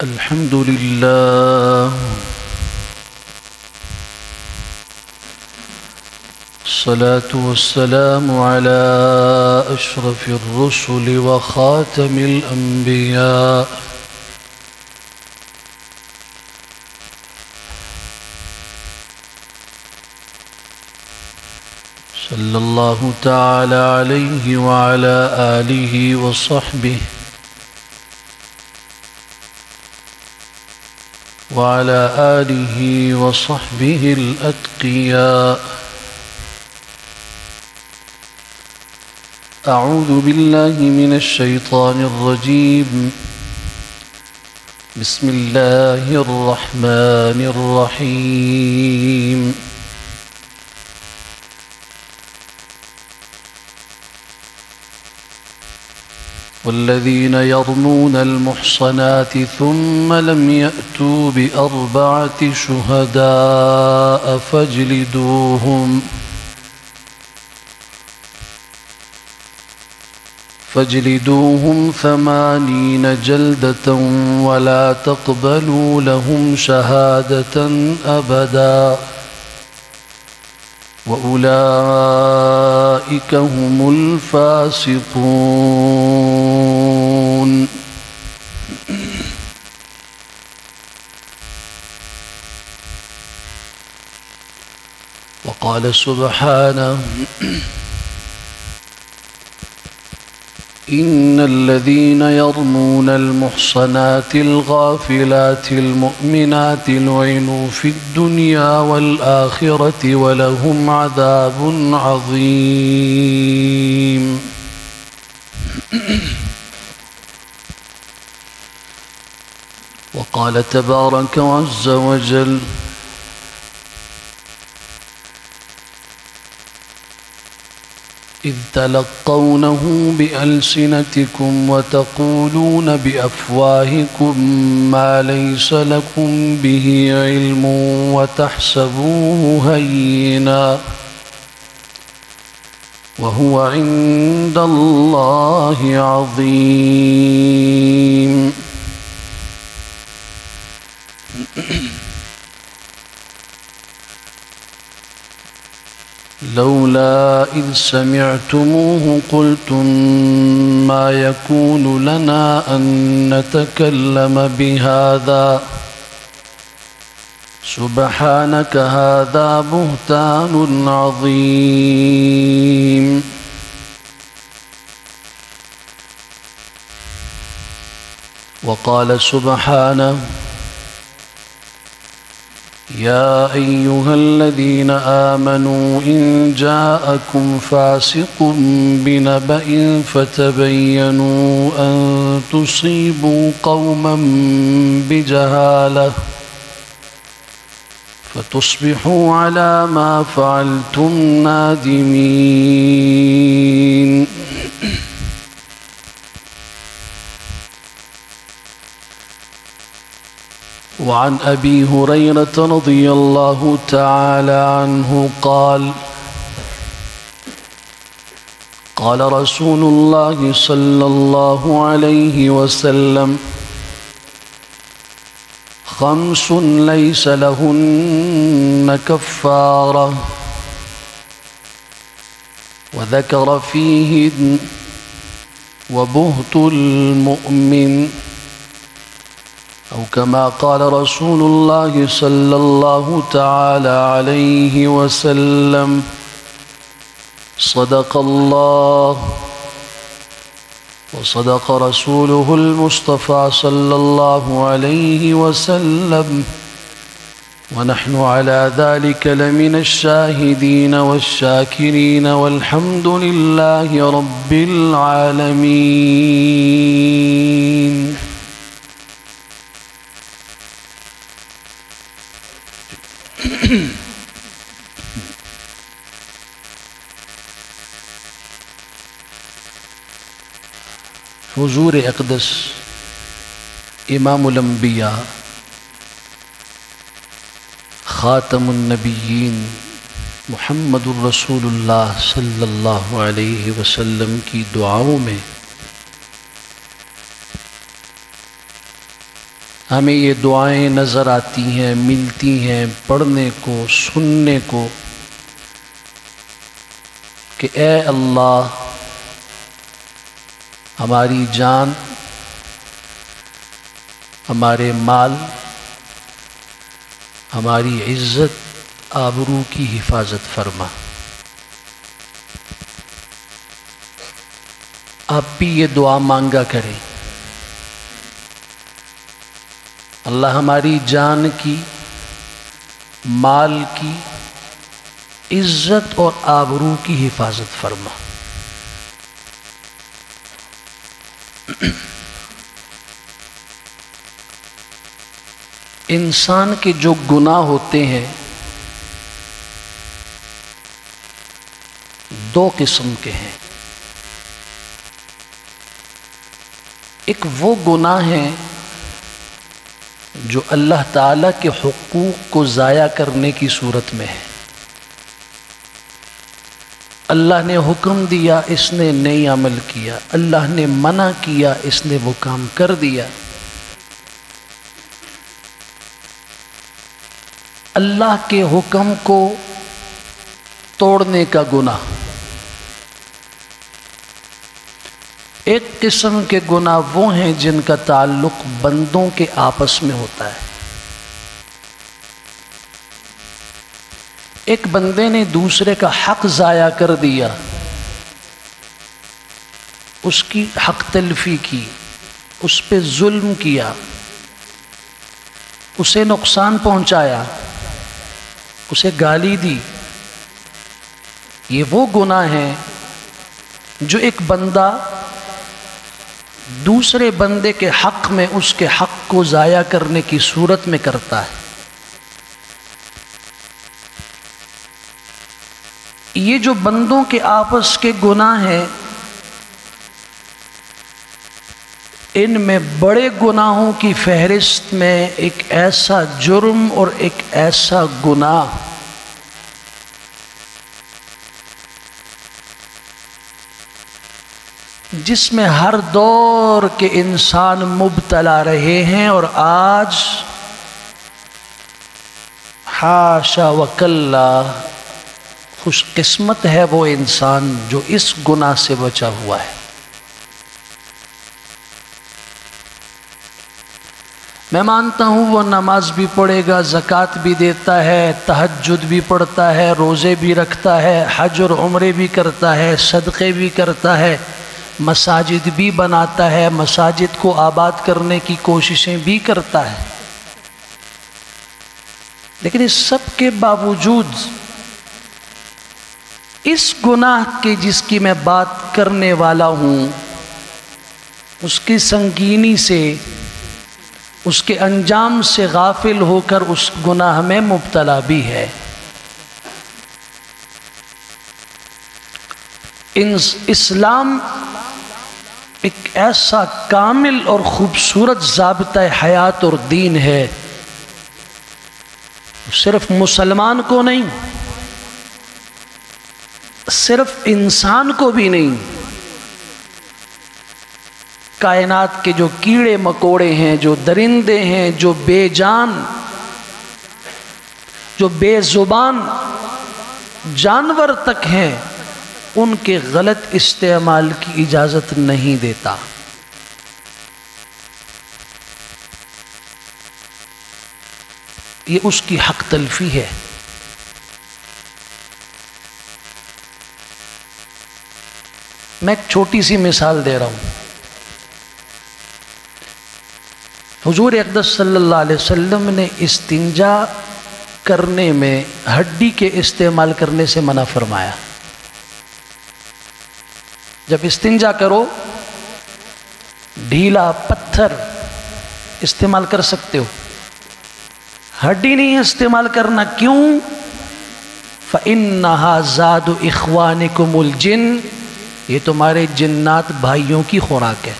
الحمد لله، الصلاة والسلام على أشرف الرسل وخاتم الأنبياء صلى الله تعالى عليه وعلى آله وصحبه الأتقياء. أعوذ بالله من الشيطان الرجيم. بسم الله الرحمن الرحيم. والذين يرمون المحصنات ثم لم يأتوا بأربعة شهداء فاجلدوهم 80 جلدة ولا تقبلوا لهم شهادة أبدا وأولئك هم الفاسقون. وقال سبحانه: إن الذين يرمون المحصنات الغافلات المؤمنات لعنوا في الدنيا والآخرة ولهم عذاب عظيم. وقال تبارك وعز وجل: إذ تلقونه بألسنتكم وتقولون بأفواهكم ما ليس لكم به علم وتحسبوه هينا وهو عند الله عظيم. لولا إذ سمعتموه قلتم ما يكون لنا أن نتكلم بهذا سبحانك هذا بهتان عظيم. وقال سبحانه: يا أيها الذين آمنوا إن جاءكم فاسق بنبأ فتبينوا أن تصيبوا قوما بجهالة فتصبحوا على ما فعلتم نادمين. وعن أبي هريرة رضي الله تعالى عنه قال: قال رسول الله صلى الله عليه وسلم: 5 ليس لهن كفارة. وذكر فيهن وبهت المؤمن، أو كما قال رسول الله صلى الله تعالى عليه وسلم: صدق الله وصدق رسوله المصطفى صلى الله عليه وسلم، ونحن على ذلك لمن الشاهدين والشاكرين، والحمد لله رب العالمين. حضور اقدس امام الانبیاء خاتم النبیین محمد الرسول اللہ صلی اللہ علیہ وسلم کی دعاؤں میں ہمیں یہ دعائیں نظر آتی ہیں، ملتی ہیں پڑھنے کو، سننے کو کہ اے اللہ ہماری جان، ہمارے مال، ہماری عزت آبرو کی حفاظت فرما۔ آپ بھی یہ دعا مانگا کریں، اللہ ہماری جان کی، مال کی، عزت اور آبرو کی حفاظت فرما۔ انسان کے جو گناہ ہوتے ہیں دو قسم کے ہیں۔ ایک وہ گناہ ہیں جو اللہ تعالیٰ کے حقوق کو ضائع کرنے کی صورت میں ہے۔ اللہ نے حکم دیا، اس نے نہیں عمل کیا، اللہ نے منع کیا، اس نے وہ کام کر دیا۔ اللہ کے حکم کو توڑنے کا گناہ۔ ایک قسم کے گناہ وہ ہیں جن کا تعلق بندوں کے آپس میں ہوتا ہے۔ ایک بندے نے دوسرے کا حق ضائع کر دیا، اس کی حق تلفی کی، اس پہ ظلم کیا، اسے نقصان پہنچایا، اسے گالی دی۔ یہ وہ گناہ ہیں جو ایک بندہ دوسرے بندے کے حق میں اس کے حق کو ضائع کرنے کی صورت میں کرتا ہے۔ یہ جو بندوں کے آپس کے گناہ ہیں، ان میں بڑے گناہوں کی فہرست میں ایک ایسا جرم اور ایک ایسا گناہ جس میں ہر دور کے انسان مبتلا رہے ہیں، اور آج حاشا وکلا خوش قسمت ہے وہ انسان جو اس گناہ سے بچا ہوا ہے۔ میں مانتا ہوں وہ نماز بھی پڑھے گا، زکوٰۃ بھی دیتا ہے، تہجد بھی پڑھتا ہے، روزے بھی رکھتا ہے، حج اور عمرے بھی کرتا ہے، صدقے بھی کرتا ہے، مساجد بھی بناتا ہے، مساجد کو آباد کرنے کی کوششیں بھی کرتا ہے۔ لیکن اس سب کے باوجود اس گناہ کے جس کی میں بات کرنے والا ہوں، اس کی سنگینی سے، اس کے انجام سے غافل ہو کر اس گناہ میں مبتلا بھی ہے۔ اسلام ایک ایسا کامل اور خوبصورت ضابطۂ حیات اور دین ہے، صرف مسلمان کو نہیں، صرف انسان کو بھی نہیں، کائنات کے جو کیڑے مکوڑے ہیں، جو درندے ہیں، جو بے جان، جو بے زبان جانور تک ہیں، ان کے غلط استعمال کی اجازت نہیں دیتا۔ یہ اس کی حق تلفی ہے۔ میں ایک چھوٹی سی مثال دے رہا ہوں۔ حضور اقدس صلی اللہ علیہ وسلم نے استنجا کرنے میں ہڈی کے استعمال کرنے سے منع فرمایا۔ جب استنجا کرو ڈھیلا پتھر استعمال کر سکتے ہو، ہڈی نہیں استعمال کرنا۔ کیوں؟ فَإِنَّهَا زَادُ إِخْوَانِكُمُ الْجِنِّ، یہ تمہارے جنات بھائیوں کی خوراک ہے۔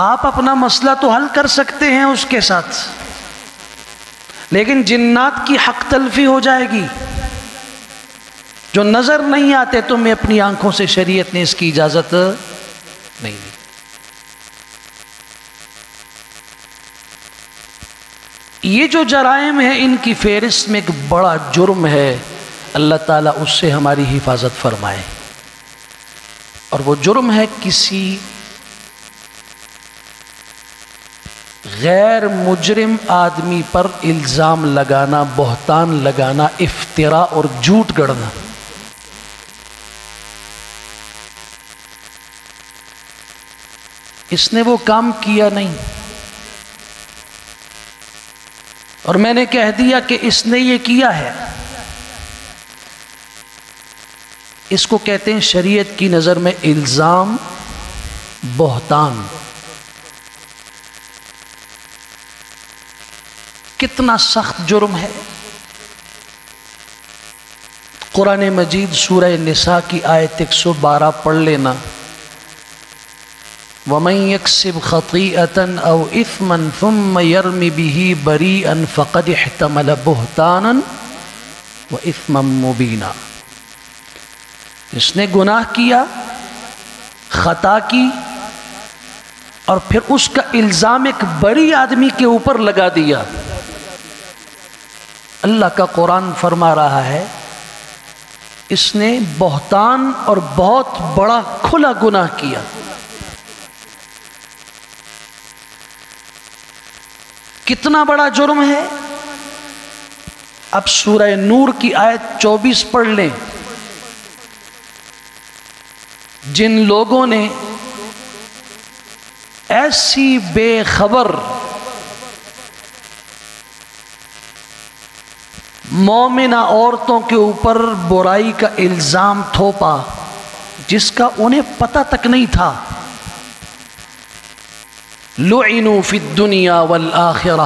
آپ اپنا مسئلہ تو حل کر سکتے ہیں اس کے ساتھ، لیکن جنات کی حق تلفی ہو جائے گی۔ جو نظر نہیں آتے تمہیں اپنی آنکھوں سے، شریعت نے اس کی اجازت نہیں۔ یہ جو جرائم ہیں ان کی فہرست میں ایک بڑا جرم ہے، اللہ تعالیٰ اس سے ہماری حفاظت فرمائے، اور وہ جرم ہے کسی غیر مجرم آدمی پر الزام لگانا، بہتان لگانا، افتراء اور جھوٹ گڑنا۔ اس نے وہ کام کیا نہیں اور میں نے کہہ دیا کہ اس نے یہ کیا ہے، اس کو کہتے ہیں شریعت کی نظر میں الزام، بہتان۔ کتنا سخت جرم ہے۔ قرآن مجید سورہ نساء کی آیت 112 پڑھ لینا۔ وَمَن يَكْسِبْ خَطِيئَةً أَوْ إِثْمًا ثُمَّ يَرْمِ بِهِ بَرِيئًا فَقَدِ احْتَمَلَ بُهْتَانًا وَإِثْمًا مُبِينًا۔ جس نے گناہ کیا، خطا کی، اور پھر اس کا الزام ایک بری آدمی کے اوپر لگا دیا، اللہ کا قرآن فرما رہا ہے اس نے بہتان اور بہت بڑا کھلا گناہ کیا۔ کتنا بڑا جرم ہے؟ اب سورہ نور کی آیت 24 پڑھ لیں۔ جن لوگوں نے ایسی بے خبر مومنہ عورتوں کے اوپر برائی کا الزام تھوپا جس کا انہیں پتہ تک نہیں تھا، لعنوا فی الدنیا والآخرہ،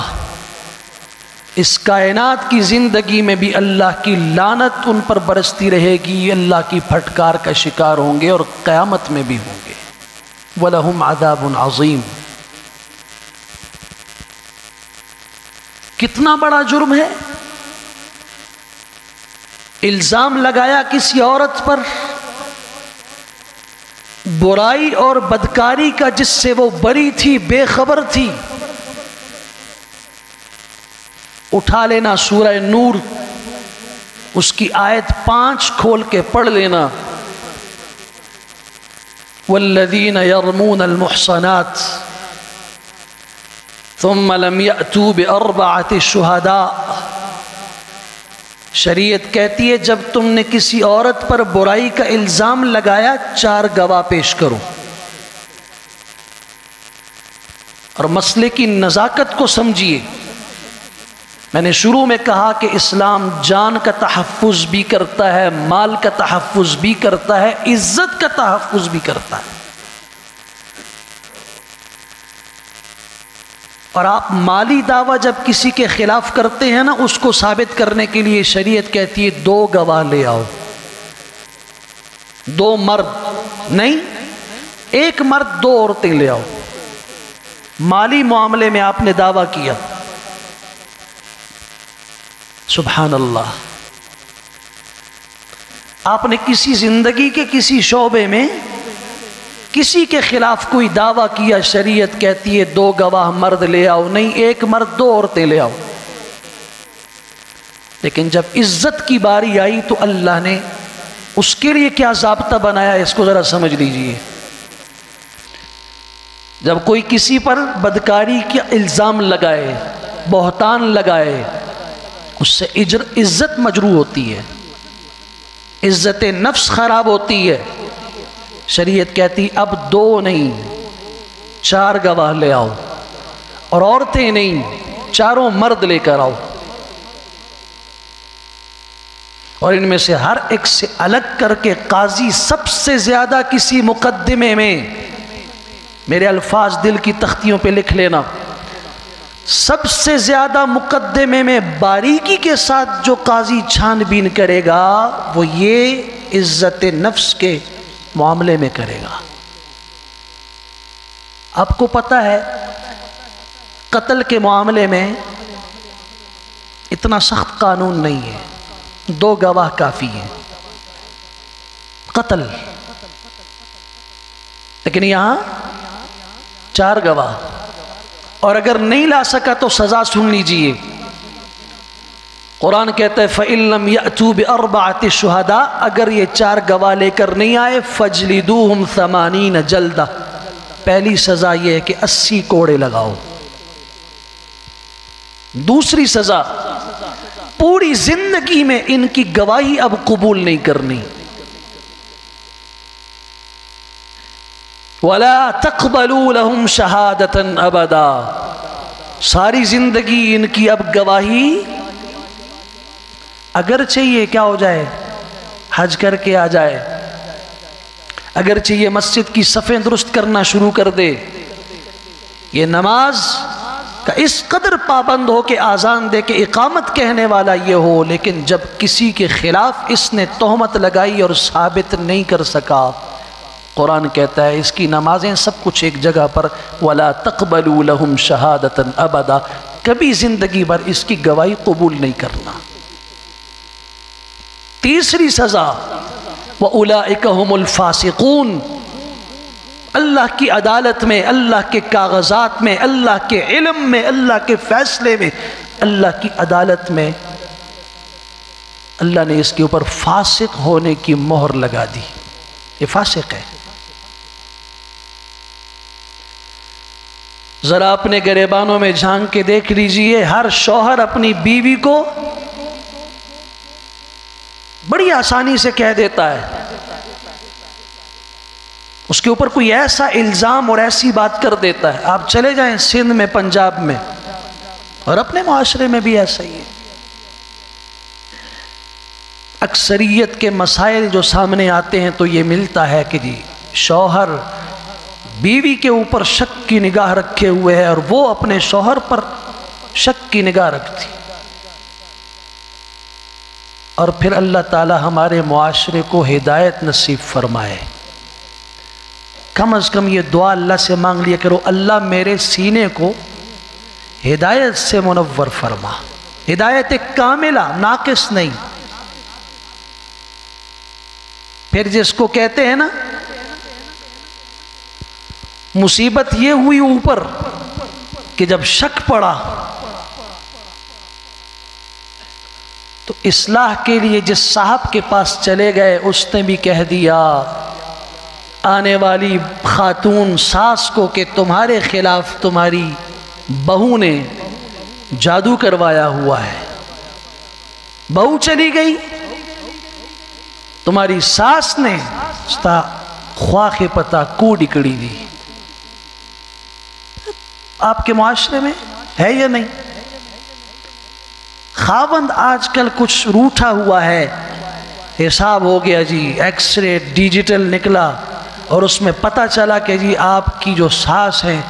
اس کائنات کی زندگی میں بھی اللہ کی لعنت ان پر برستی رہے گی، اللہ کی پھٹکار کا شکار ہوں گے اور قیامت میں بھی ہوں گے، وَلَهُمْ عَذَابٌ عَظِيمٌ۔ کتنا بڑا جرم ہے؟ الزام لگایا کسی عورت پر برائی اور بدکاری کا جس سے وہ بری تھی، بے خبر تھی۔ اٹھا لینا سورہ نور، اس کی آیت 5 کھول کے پڑھ لینا۔ والذین یرمون المحصنات ثم لم یأتوا بأربعة شہداء۔ شریعت کہتی ہے جب تم نے کسی عورت پر برائی کا الزام لگایا 4 گواہ پیش کرو۔ اور مسئلے کی نزاکت کو سمجھیے۔ میں نے شروع میں کہا کہ اسلام جان کا تحفظ بھی کرتا ہے، مال کا تحفظ بھی کرتا ہے، عزت کا تحفظ بھی کرتا ہے۔ اور آپ مالی دعویٰ جب کسی کے خلاف کرتے ہیں نا، اس کو ثابت کرنے کے لیے شریعت کہتی ہے 2 گواہ لے آؤ، 2 مرد نہیں، 1 مرد 2 عورتیں لے آؤ۔ مالی معاملے میں آپ نے دعویٰ کیا، سبحان اللہ، آپ نے کسی زندگی کے کسی شعبے میں کسی کے خلاف کوئی دعویٰ کیا، شریعت کہتی ہے 2 گواہ مرد لے آؤ، نہیں 1 مرد 2 عورتیں لے آؤ۔ لیکن جب عزت کی باری آئی تو اللہ نے اس کے لیے کیا ضابطہ بنایا، اس کو ذرا سمجھ لیجئے۔ جب کوئی کسی پر بدکاری کا الزام لگائے، بہتان لگائے، اس سے عزت مجروح ہوتی ہے، عزت نفس خراب ہوتی ہے۔ شریعت کہتی اب 2 نہیں 4 گواہ لے آؤ، اور عورتیں نہیں 4 مرد لے کر آؤ، اور ان میں سے ہر ایک سے الگ کر کے قاضی سب سے زیادہ کسی مقدمے میں، میرے الفاظ دل کی تختیوں پہ لکھ لینا، سب سے زیادہ مقدمے میں باریکی کے ساتھ جو قاضی چھان بین کرے گا وہ یہ عزت نفس کے معاملے میں کرے گا۔ آپ کو پتہ ہے قتل کے معاملے میں اتنا سخت قانون نہیں ہے، 2 گواہ کافی ہیں۔ قتل لیکن یہاں 4 گواہ، اور اگر نہیں لا سکا تو سزا سن لیجئے۔ قرآن کہتا ہے فَإِن لَّمْ يَأْتُوا بِأَرْبَعَةِ شُهَدَاءَ، اگر یہ 4 گواہ لے کر نہیں آئے فَاجْلِدُوهُمْ 80 جلدہ، پہلی سزا یہ ہے کہ 80 کوڑے لگاؤ۔ دوسری سزا، پوری زندگی میں ان کی گواہی اب قبول نہیں کرنی۔ وَلَا تَقْبَلُوا لَهُمْ شَهَادَةً أَبَدًا، ساری زندگی ان کی اب گواہی، اگرچہ یہ کیا ہو جائے، حج کر کے آ جائے، اگرچہ یہ مسجد کی صفیں درست کرنا شروع کر دے، یہ نماز کا اس قدر پابند ہو کہ آذان دے کے اقامت کہنے والا یہ ہو، لیکن جب کسی کے خلاف اس نے تہمت لگائی اور ثابت نہیں کر سکا، قرآن کہتا ہے اس کی نمازیں سب کچھ ایک جگہ پر وَلَا تَقْبَلُوا لَهُمْ شَهَادَةً أَبَدًا، کبھی زندگی بھر اس کی گواہی قبول نہیں کرنا۔ تیسری سزا وَأُولَئِكَ هُمُ الْفَاسِقُونَ، اللہ کی عدالت میں، اللہ کے کاغذات میں، اللہ کے علم میں، اللہ کے فیصلے میں، اللہ کی عدالت میں اللہ نے اس کے اوپر فاسق ہونے کی مہر لگا دی، یہ فاسق ہے۔ ذرا اپنے گریبانوں میں جھانک کے دیکھ لیجئے، ہر شوہر اپنی بیوی کو بڑی آسانی سے کہہ دیتا ہے، اس کے اوپر کوئی ایسا الزام اور ایسی بات کر دیتا ہے۔ آپ چلے جائیں سندھ میں، پنجاب میں، اور اپنے معاشرے میں بھی ایسا ہی ہے۔ اکثریت کے مسائل جو سامنے آتے ہیں تو یہ ملتا ہے کہ جی شوہر بیوی کے اوپر شک کی نگاہ رکھے ہوئے ہے اور وہ اپنے شوہر پر شک کی نگاہ رکھتی، اور پھر اللہ تعالی ہمارے معاشرے کو ہدایت نصیب فرمائے۔ کم از کم یہ دعا اللہ سے مانگ لیا کرو، اللہ میرے سینے کو ہدایت سے منور فرما، ہدایت کاملہ، ناقص نہیں۔ پھر جس کو کہتے ہیں نا مصیبت یہ ہوئی اوپر کہ جب شک پڑا تو اصلاح کے لیے جس صاحب کے پاس چلے گئے اس نے بھی کہہ دیا آنے والی خاتون ساس کو کہ تمہارے خلاف تمہاری بہو نے جادو کروایا ہوا ہے، بہو چلی گئی، تمہاری ساس نے خواہ کے پتہ کو ڈکڑی دی۔ آپ کے معاشرے میں ہے یا نہیں؟ خاوند آج کل کچھ روٹھا ہوا ہے، حساب ہو گیا جی، ایکس رے ڈیجیٹل نکلا اور اس میں پتہ چلا کہ جی آپ کی جو ساس ہیں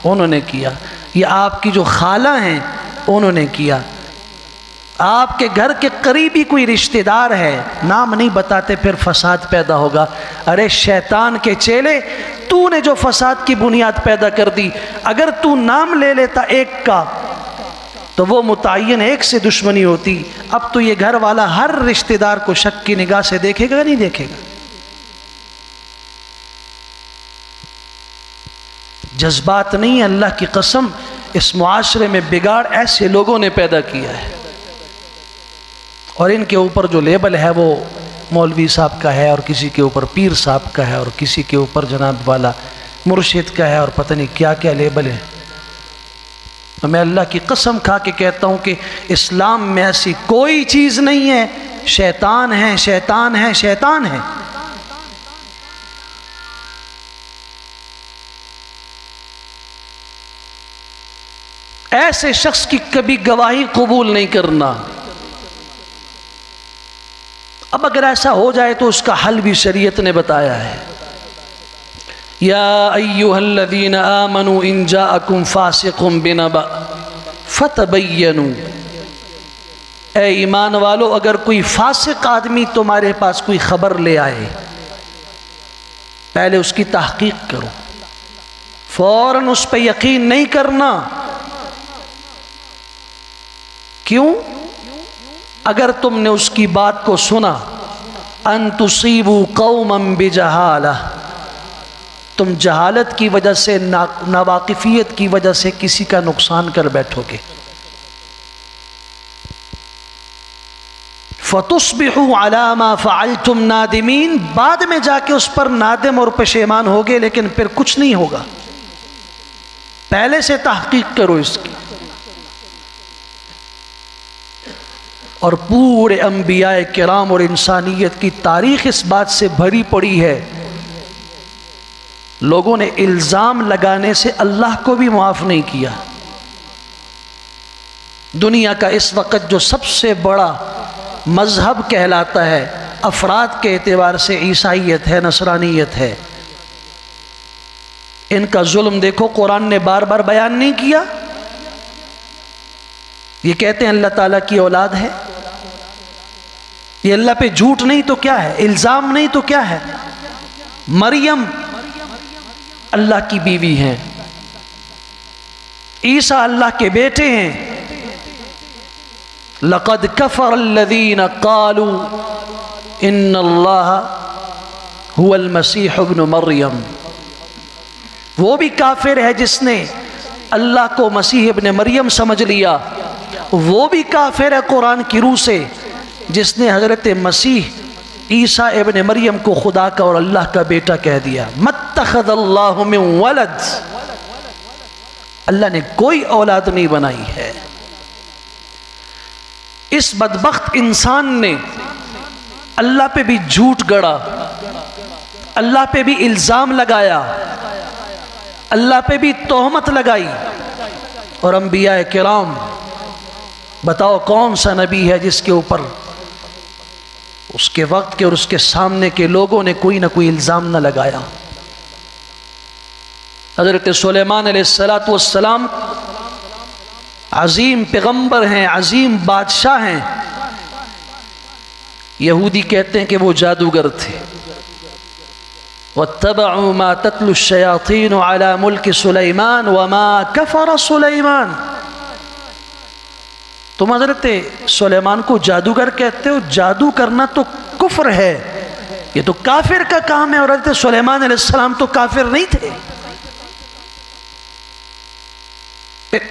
انہوں نے کیا، یا آپ کی جو خالہ ہیں انہوں نے کیا، آپ کے گھر کے قریبی کوئی رشتہ دار ہے، نام نہیں بتاتے پھر فساد پیدا ہوگا۔ ارے شیطان کے چیلے، تو نے جو فساد کی بنیاد پیدا کر دی، اگر تو نام لے لیتا ایک کا تو وہ متعین ایک سے دشمنی ہوتی، اب تو یہ گھر والا ہر رشتہ دار کو شک کی نگاہ سے دیکھے گا نہیں دیکھے گا؟ جذبات نہیں، اللہ کی قسم اس معاشرے میں بگاڑ ایسے لوگوں نے پیدا کیا ہے، اور ان کے اوپر جو لیبل ہے وہ مولوی صاحب کا ہے، اور کسی کے اوپر پیر صاحب کا ہے، اور کسی کے اوپر جناب والا مرشد کا ہے، اور پتہ نہیں کیا کیا لیبل ہے۔ میں اللہ کی قسم کھا کے کہتا ہوں کہ اسلام میں ایسی کوئی چیز نہیں ہے، شیطان ہے، شیطان ہے، شیطان ہے۔ ایسے شخص کی کبھی گواہی قبول نہیں کرنا۔ اب اگر ایسا ہو جائے تو اس کا حل بھی شریعت نے بتایا ہے۔ یا ایھا الذین آمنوا ان جاءکم فاسق بنبأ فتبینوا، اے ایمان والو اگر کوئی فاسق آدمی تمہارے پاس کوئی خبر لے آئے، پہلے اس کی تحقیق کرو، فوراً اس پہ یقین نہیں کرنا۔ کیوں؟ اگر تم نے اس کی بات کو سنا، ان تصیبوا قوما بجہالہ، تم جہالت کی وجہ سے، ناواقفیت کی وجہ سے کسی کا نقصان کر بیٹھو گے۔ فَتُصْبِحُوا عَلَى مَا فَعَلْتُمْ نَادِمِينَ، بعد میں جا کے اس پر نادم اور پشیمان ہوگے، لیکن پھر کچھ نہیں ہوگا۔ پہلے سے تحقیق کرو اس کی۔ اور پورے انبیاء کرام اور انسانیت کی تاریخ اس بات سے بھری پڑی ہے، لوگوں نے الزام لگانے سے اللہ کو بھی معاف نہیں کیا۔ دنیا کا اس وقت جو سب سے بڑا مذہب کہلاتا ہے افراد کے اعتبار سے، عیسائیت ہے، نصرانیت ہے، ان کا ظلم دیکھو قرآن نے بار بار بیان نہیں کیا۔ یہ کہتے ہیں اللہ تعالیٰ کی اولاد ہے، یہ اللہ پہ جھوٹ نہیں تو کیا ہے، الزام نہیں تو کیا ہے۔ مریم اللہ کی بیوی ہیں، عیسیٰ اللہ کے بیٹے ہیں۔ لَقَدْ كَفَرَ الَّذِينَ قَالُوا إِنَّ اللَّهَ هُوَ الْمَسِيحُ ابْنُ مریم، وہ بھی کافر ہے جس نے اللہ کو مسیح ابن مریم سمجھ لیا، وہ بھی کافر ہے قرآن کی روح سے جس نے حضرت مسیح عیسیٰ ابن مریم کو خدا کا اور اللہ کا بیٹا کہہ دیا۔ مَتَّخَذَ اللَّهُ مِن وَلَدٍ، اللہ نے کوئی اولاد نہیں بنائی ہے۔ اس بدبخت انسان نے اللہ پہ بھی جھوٹ گڑا، اللہ پہ بھی الزام لگایا، اللہ پہ بھی تہمت لگائی۔ اور انبیاء کرام، بتاؤ کون سا نبی ہے جس کے اوپر اس کے وقت کے اور اس کے سامنے کے لوگوں نے کوئی نہ کوئی الزام نہ لگایا؟ حضرت سلیمان علیہ السلام عظیم پیغمبر ہیں، عظیم بادشاہ ہیں، یہودی کہتے ہیں کہ وہ جادوگر تھے۔ وَاتَّبَعُوا مَا تَتْلُو الشَّيَاطِينُ عَلَى مُلْكِ سُلَيْمَانَ وَمَا كَفَرَ سُلَيْمَانَ۔ تم حضرت سلیمان کو جادوگر کہتے ہو، جادو کرنا تو کفر ہے، یہ تو کافر کا کام ہے، اور حضرت سلیمان علیہ السلام تو کافر نہیں تھے۔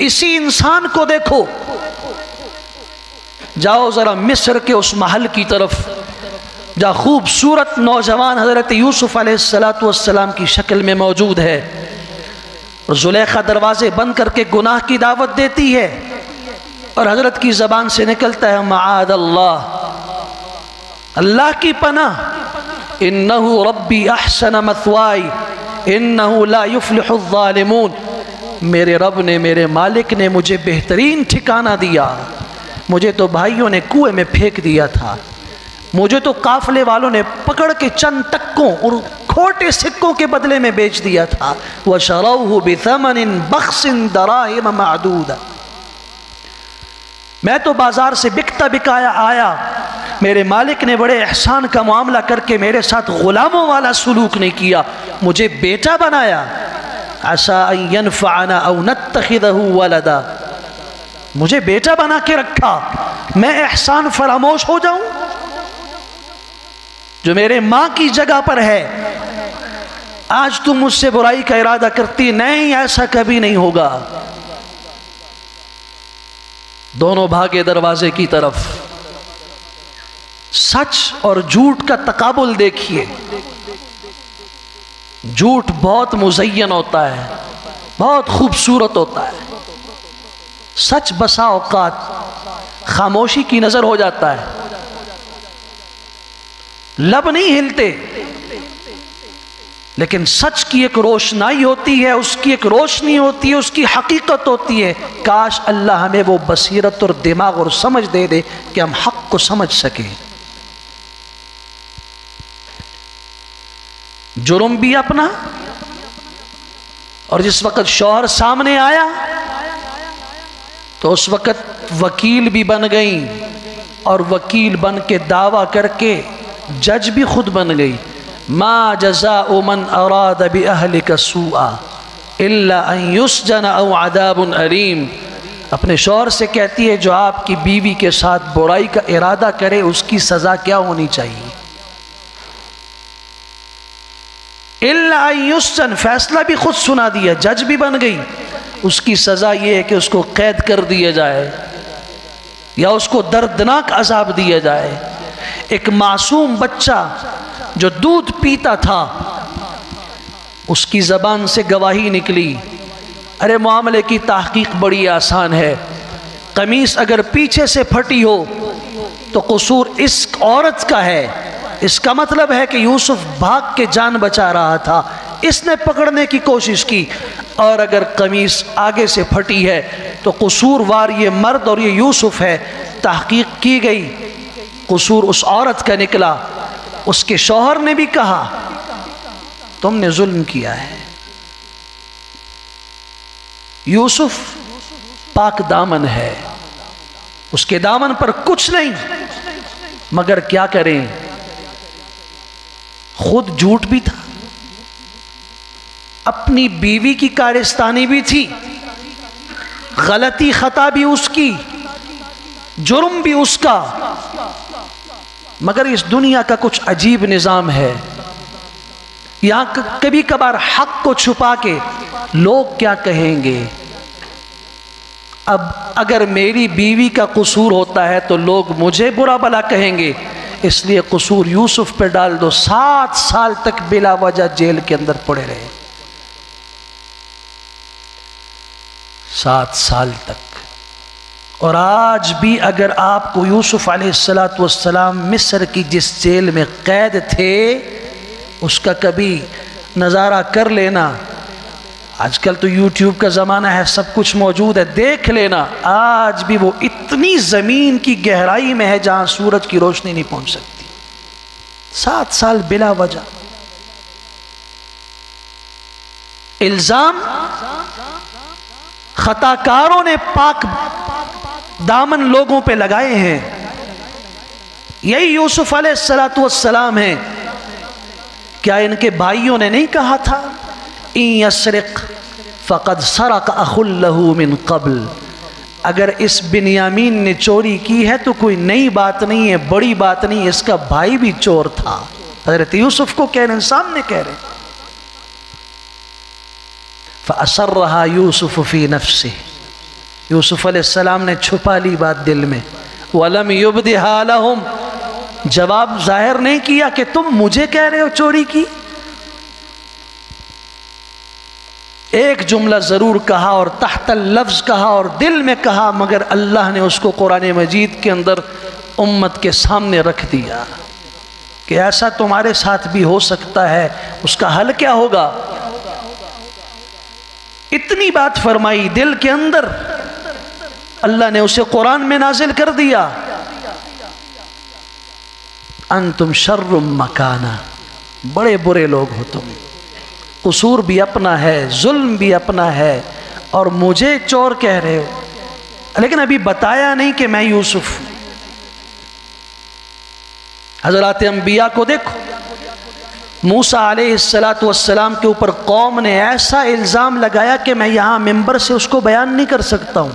اسی انسان کو دیکھو، جاؤ ذرا مصر کے اس محل کی طرف جہاں خوبصورت نوجوان حضرت یوسف علیہ السلام کی شکل میں موجود ہے، اور زلیخا دروازے بند کر کے گناہ کی دعوت دیتی ہے، اور حضرت کی زبان سے نکلتا ہے معاذ اللہ، اللہ کی پناہ، انہو ربی احسن مثوائی انہو لا یفلح الظالمون، میرے رب نے، میرے مالک نے مجھے بہترین ٹھکانہ دیا۔ مجھے تو بھائیوں نے کنویں میں پھینک دیا تھا، مجھے تو قافلے والوں نے پکڑ کے چند ٹکوں اور کھوٹے سکوں کے بدلے میں بیچ دیا تھا۔ وَشَرَوْهُ بِثَمَنٍ بَخْسٍ دَرَاهِمَ مَعْدُودَ، میں تو بازار سے بکتا بکایا آیا، میرے مالک نے بڑے احسان کا معاملہ کر کے میرے ساتھ غلاموں والا سلوک نہیں کیا، مجھے بیٹا بنایا۔ عَسَىٰ أَن يَنْفَعَنَا أَوْ نَتَّخِذَهُ وَلَدًا، مجھے بیٹا بنا کے رکھا، میں احسان فراموش ہو جاؤں جو میرے ماں کی جگہ پر ہے؟ آج تم مجھ سے برائی کا ارادہ کرتی، نہیں ایسا کبھی نہیں ہوگا۔ دونوں بھاگے دروازے کی طرف۔ سچ اور جھوٹ کا تقابل دیکھیے، جھوٹ بہت مزین ہوتا ہے، بہت خوبصورت ہوتا ہے، سچ بسا اوقات خاموشی کی نظر ہو جاتا ہے، لب نہیں ہلتے، لیکن سچ کی ایک روشنائی ہوتی ہے، اس کی ایک روشنی ہوتی ہے، اس کی حقیقت ہوتی ہے۔ کاش اللہ ہمیں وہ بصیرت اور دماغ اور سمجھ دے دے کہ ہم حق کو سمجھ سکیں۔ جرم بھی اپنا، اور جس وقت شوہر سامنے آیا تو اس وقت وکیل بھی بن گئی، اور وکیل بن کے دعویٰ کر کے جج بھی خود بن گئی۔ ما جزاء من اراد باہلک سوءا الا ان یسجن او عذاب علیم، اپنے شوہر سے کہتی ہے جو آپ کی بیوی کے ساتھ برائی کا ارادہ کرے اس کی سزا کیا ہونی چاہیے؟ الا ان یسجن، فیصلہ بھی خود سنا دیا، جج بھی بن گئی، اس کی سزا یہ ہے کہ اس کو قید کر دیا جائے یا اس کو دردناک عذاب دیا جائے۔ ایک معصوم بچہ جو دودھ پیتا تھا، اس کی زبان سے گواہی نکلی، ارے معاملے کی تحقیق بڑی آسان ہے، قمیص اگر پیچھے سے پھٹی ہو تو قصور اس عورت کا ہے، اس کا مطلب ہے کہ یوسف بھاگ کے جان بچا رہا تھا، اس نے پکڑنے کی کوشش کی، اور اگر قمیص آگے سے پھٹی ہے تو قصوروار یہ مرد اور یہ یوسف ہے۔ تحقیق کی گئی، قصور اس عورت کا نکلا، اس کے شوہر نے بھی کہا تم نے ظلم کیا ہے۔ یوسف پاک دامن ہے، اس کے دامن پر کچھ نہیں، مگر کیا کریں، خود جھوٹ بھی تھا، اپنی بیوی کی کارستانی بھی تھی، غلطی خطا بھی اس کی، جرم بھی اس کا، مگر اس دنیا کا کچھ عجیب نظام ہے، یہاں کبھی کبھار حق کو چھپا کے لوگ کیا کہیں گے۔ اب اگر میری بیوی کا قصور ہوتا ہے تو لوگ مجھے برا بھلا کہیں گے، اس لیے قصور یوسف پہ ڈال دو۔ 7 سال تک بلا وجہ جیل کے اندر پڑے رہے، 7 سال تک۔ اور آج بھی اگر آپ کو یوسف علیہ السلام مصر کی جس جیل میں قید تھے اس کا کبھی نظارہ کر لینا، آج کل تو یوٹیوب کا زمانہ ہے، سب کچھ موجود ہے، دیکھ لینا، آج بھی وہ اتنی زمین کی گہرائی میں ہے جہاں سورج کی روشنی نہیں پہنچ سکتی۔ 7 سال بلا وجہ الزام، خطا کاروں نے پاک دامن لوگوں پہ لگائے ہیں۔ یہی یوسف علیہ السلام ہیں، کیا ان کے بھائیوں نے نہیں کہا تھا ان یسرق فقد سرق اخ لہ من قبل، اگر اس بنیامین نے چوری کی ہے تو کوئی نئی بات نہیں ہے، بڑی بات نہیں، اس کا بھائی بھی چور تھا۔ حضرت یوسف کو کہہ رہے ہیں، سامنے کہہ رہے ہیں۔ فَأَسَرَّهَا يُوسُفُ فِي نَفْسِهِ، یوسف علیہ السلام نے چھپا لی بات دل میں، وَلَمْ يُبْدِهَا لَهُمْ، جواب ظاہر نہیں کیا کہ تم مجھے کہہ رہے ہو چوری کی۔ ایک جملہ ضرور کہا اور تحت اللفظ کہا اور دل میں کہا، مگر اللہ نے اس کو قرآن مجید کے اندر امت کے سامنے رکھ دیا کہ ایسا تمہارے ساتھ بھی ہو سکتا ہے، اس کا حل کیا ہوگا۔ اتنی بات فرمائی دل کے اندر، اللہ نے اسے قرآن میں نازل کر دیا، انتم شر مکانا، بڑے برے لوگ ہو تم، قصور بھی اپنا ہے، ظلم بھی اپنا ہے، اور مجھے چور کہہ رہے ہو۔ لیکن ابھی بتایا نہیں کہ میں یوسف ہوں۔ حضرات انبیاء کو دیکھو، موسیٰ علیہ السلام کے اوپر قوم نے ایسا الزام لگایا کہ میں یہاں ممبر سے اس کو بیان نہیں کر سکتا ہوں۔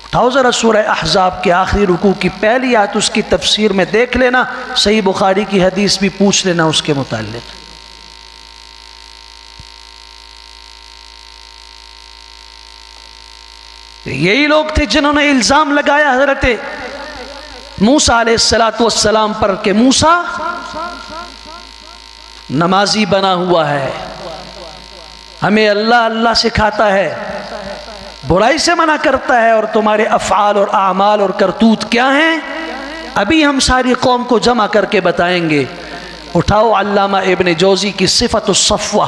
اٹھاؤ ذرا سورہ احزاب کے آخری رکوع کی پہلی آیت، اس کی تفسیر میں دیکھ لینا، صحیح بخاری کی حدیث بھی پوچھ لینا اس کے متعلق۔ یہی لوگ تھے جنہوں نے الزام لگایا حضرت موسیٰ علیہ السلام پر کہ موسیٰ نمازی بنا ہوا ہے، ہمیں اللہ اللہ سکھاتا ہے، برائی سے منع کرتا ہے، اور تمہارے افعال اور اعمال اور کرتوت کیا ہیں، ابھی ہم ساری قوم کو جمع کر کے بتائیں گے۔ اٹھاؤ علامہ ابن جوزی کی صفت الصفوہ،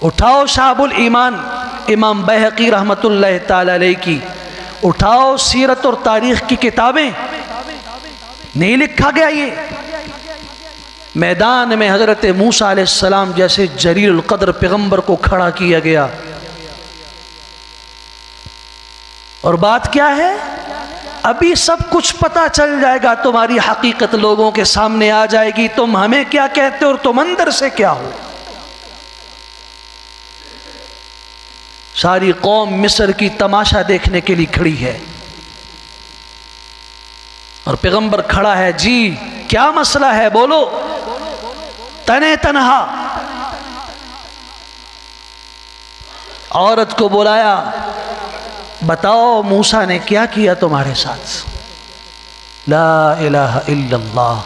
اٹھاؤ شعب الایمان امام بہقی رحمت اللہ تعالی علیہ کی، اٹھاؤ سیرت اور تاریخ کی کتابیں، نہیں لکھا گیا یہ میدان میں حضرت موسیٰ علیہ السلام جیسے جلیل القدر پیغمبر کو کھڑا کیا گیا، اور بات کیا ہے، ابھی سب کچھ پتا چل جائے گا، تمہاری حقیقت لوگوں کے سامنے آ جائے گی، تم ہمیں کیا کہتے ہو اور تم اندر سے کیا ہو۔ ساری قوم مصر کی تماشا دیکھنے کے لیے کھڑی ہے، اور پیغمبر کھڑا ہے، جی کیا مسئلہ ہے بولو۔ تنے تنہا عورت کو بلایا، بتاؤ موسیٰ نے کیا کیا تمہارے ساتھ؟ لا الہ الا اللہ۔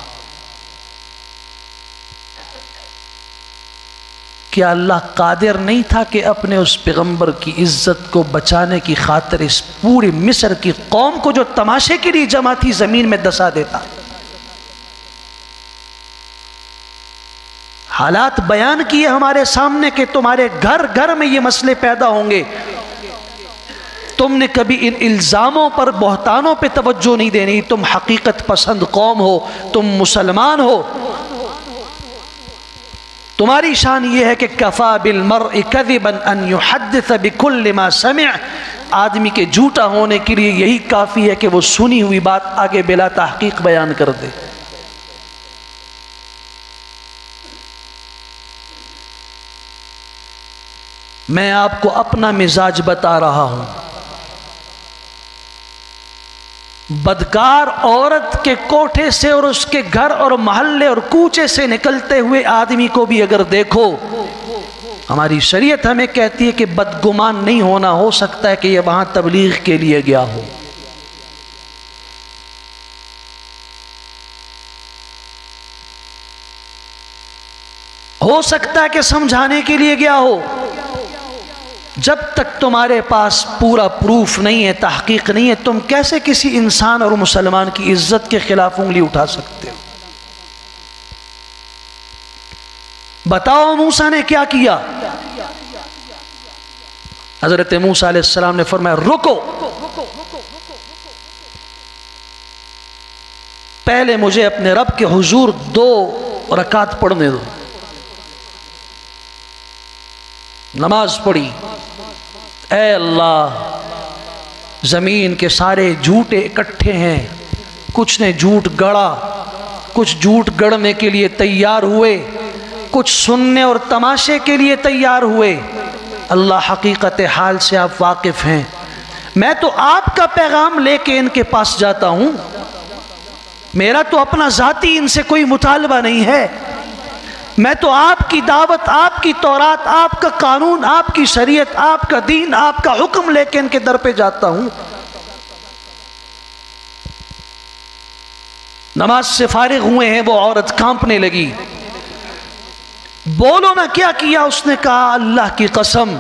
کیا اللہ قادر نہیں تھا کہ اپنے اس پیغمبر کی عزت کو بچانے کی خاطر اس پوری مصر کی قوم کو جو تماشے کے لیے جمع تھی زمین میں دسا دیتا؟ حالات بیان کیے ہمارے سامنے کہ تمہارے گھر گھر میں یہ مسئلے پیدا ہوں گے، تم نے کبھی ان الزاموں پر، بہتانوں پہ توجہ نہیں دینی۔ تم حقیقت پسند قوم ہو، تم مسلمان ہو، تمہاری شان یہ ہے کہ کفا بالمرء کذبا ان یحدث بکل ما سمع، آدمی کے جھوٹا ہونے کے لیے یہی کافی ہے کہ وہ سنی ہوئی بات آگے بلا تحقیق بیان کر دے۔ میں آپ کو اپنا مزاج بتا رہا ہوں۔ بدکار عورت کے کوٹھے سے اور اس کے گھر اور محلے اور کوچے سے نکلتے ہوئے آدمی کو بھی اگر دیکھو، ہماری شریعت ہمیں کہتی ہے کہ بدگمان نہیں ہونا، ہو سکتا ہے کہ یہ وہاں تبلیغ کے لیے گیا ہو سکتا ہے کہ سمجھانے کے لیے گیا ہو۔ جب تک تمہارے پاس پورا پروف نہیں ہے، تحقیق نہیں ہے، تم کیسے کسی انسان اور مسلمان کی عزت کے خلاف انگلی اٹھا سکتے ہو؟ بتاؤ موسیٰ نے کیا کیا؟ حضرت موسیٰ علیہ السلام نے فرمایا رکو، پہلے مجھے اپنے رب کے حضور 2 رکعت پڑھنے دو۔ نماز پڑھی، اے اللہ زمین کے سارے جھوٹے اکٹھے ہیں، کچھ نے جھوٹ گڑا، کچھ جھوٹ گڑنے کے لیے تیار ہوئے، کچھ سننے اور تماشے کے لیے تیار ہوئے۔ اللہ حقیقت حال سے آپ واقف ہیں، میں تو آپ کا پیغام لے کے ان کے پاس جاتا ہوں، میرا تو اپنا ذاتی ان سے کوئی مطالبہ نہیں ہے، میں تو آپ کی دعوت، آپ کی تورات، آپ کا قانون، آپ کی شریعت، آپ کا دین، آپ کا حکم لے کے ان کے در پہ جاتا ہوں۔ نماز سے فارغ ہوئے ہیں، وہ عورت کانپنے لگی، بولو نا کیا کیا؟ اس نے کہا اللہ کی قسم،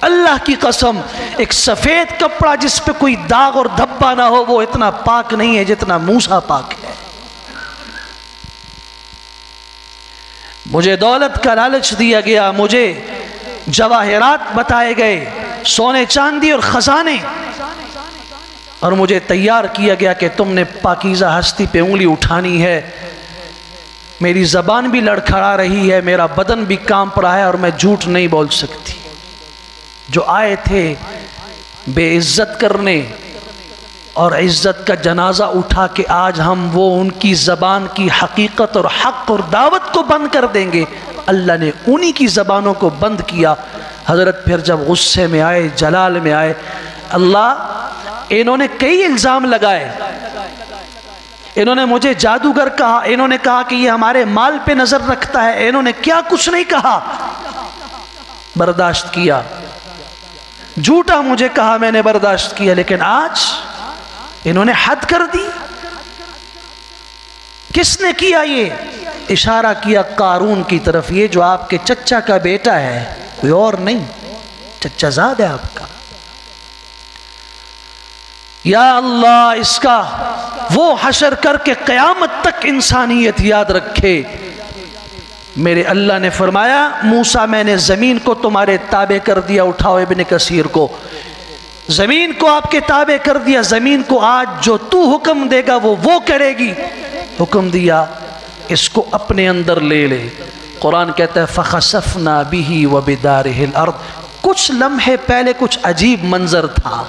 اللہ کی قسم، ایک سفید کپڑا جس پہ کوئی داغ اور دھبا نہ ہو وہ اتنا پاک نہیں ہے جتنا موسیٰ پاک ہے۔ مجھے دولت کا لالچ دیا گیا، مجھے جواہرات بتائے گئے، سونے چاندی اور خزانے، اور مجھے تیار کیا گیا کہ تم نے پاکیزہ ہستی پہ انگلی اٹھانی ہے۔ میری زبان بھی لڑکھڑا رہی ہے، میرا بدن بھی کانپ رہا ہے، اور میں جھوٹ نہیں بول سکتی۔ جو آئے تھے بے عزت کرنے اور عزت کا جنازہ اٹھا کے آج ہم وہ ان کی زبان کی حقیقت اور حق اور دعوت کو بند کر دیں گے، اللہ نے انہی کی زبانوں کو بند کیا۔ حضرت پھر جب غصے میں آئے، جلال میں آئے، اللہ انہوں نے کئی الزام لگائے، انہوں نے مجھے جادوگر کہا، انہوں نے کہا کہ یہ ہمارے مال پہ نظر رکھتا ہے، انہوں نے کیا کچھ نہیں کہا، برداشت کیا۔ جھوٹا مجھے کہا، میں نے برداشت کیا، لیکن آج انہوں نے حد کر دی۔ کس نے کیا؟ یہ اشارہ کیا قارون کی طرف، یہ جو آپ کے چچا کا بیٹا ہے، کوئی اور نہیں، چچا زاد ہے آپ کا۔ یا اللہ اس کا وہ حشر کر کے قیامت تک انسانیت یاد رکھے۔ میرے اللہ نے فرمایا موسیٰ میں نے زمین کو تمہارے تابع کر دیا، اٹھاؤ ابن کثیر کو، زمین کو آپ کے تابع کر دیا، زمین کو آج جو تو حکم دے گا وہ کرے گی۔ حکم دیا اس کو اپنے اندر لے لے۔ قرآن کہتا ہے فَخَسَفْنَا بِهِ وَبِدَارِهِ الْأَرْضِ، کچھ لمحے پہلے کچھ عجیب منظر تھا،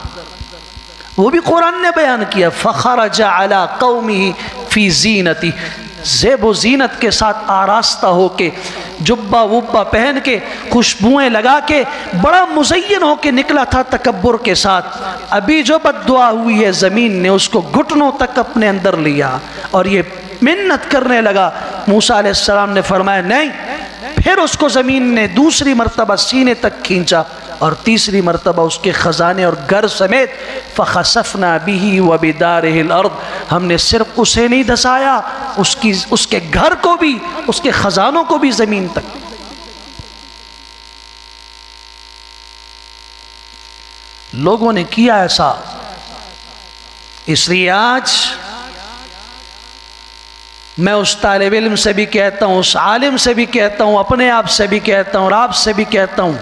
وہ بھی قرآن نے بیان کیا۔ فَخَرَجَ عَلَىٰ قَوْمِهِ فِي زِینَتِهِ، زیب و زینت کے ساتھ آراستہ ہو کے، جبہ وبہ پہن کے، خوشبوئیں لگا کے، بڑا مزین ہو کے نکلا تھا تکبر کے ساتھ۔ ابھی جو بد دعا ہوئی ہے زمین نے اس کو گھٹنوں تک اپنے اندر لیا، اور یہ منت کرنے لگا۔ موسیٰ علیہ السلام نے فرمایا نہیں، پھر اس کو زمین نے دوسری مرتبہ سینے تک کھینچا اور تیسری مرتبہ اس کے خزانے اور گھر سمیت فخسفنا به وبداره الارض، ہم نے صرف اسے نہیں دھسایا، اس کے گھر کو بھی، اس کے خزانوں کو بھی زمین تک۔ لوگوں نے کیا ایسا، اس لیے آج میں اس طالب علم سے بھی کہتا ہوں، اس عالم سے بھی کہتا ہوں، اپنے آپ سے بھی کہتا ہوں اور آپ سے بھی کہتا ہوں،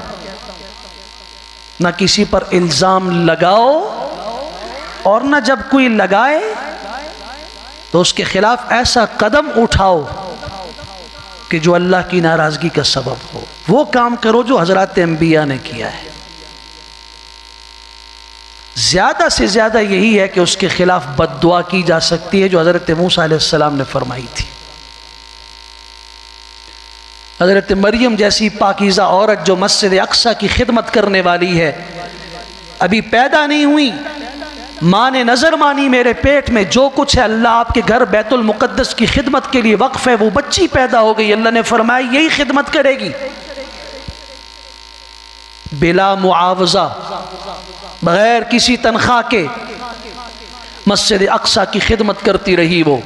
نہ کسی پر الزام لگاؤ، اور نہ جب کوئی لگائے تو اس کے خلاف ایسا قدم اٹھاؤ کہ جو اللہ کی ناراضگی کا سبب ہو۔ وہ کام کرو جو حضرات انبیاء نے کیا ہے۔ زیادہ سے زیادہ یہی ہے کہ اس کے خلاف بد دعا کی جا سکتی ہے جو حضرت موسیٰ علیہ السلام نے فرمائی تھی۔ حضرت مریم جیسی پاکیزہ عورت جو مسجد اقصی کی خدمت کرنے والی ہے، ابھی پیدا نہیں ہوئی، ماں نے نظر مانی میرے پیٹ میں جو کچھ ہے اللہ آپ کے گھر بیت المقدس کی خدمت کے لیے وقف ہے، وہ بچی پیدا ہو گئی، اللہ نے فرمایا یہی خدمت کرے گی بلا معاوضہ، بغیر کسی تنخواہ کے مسجد اقصی کی خدمت کرتی رہی۔ وہ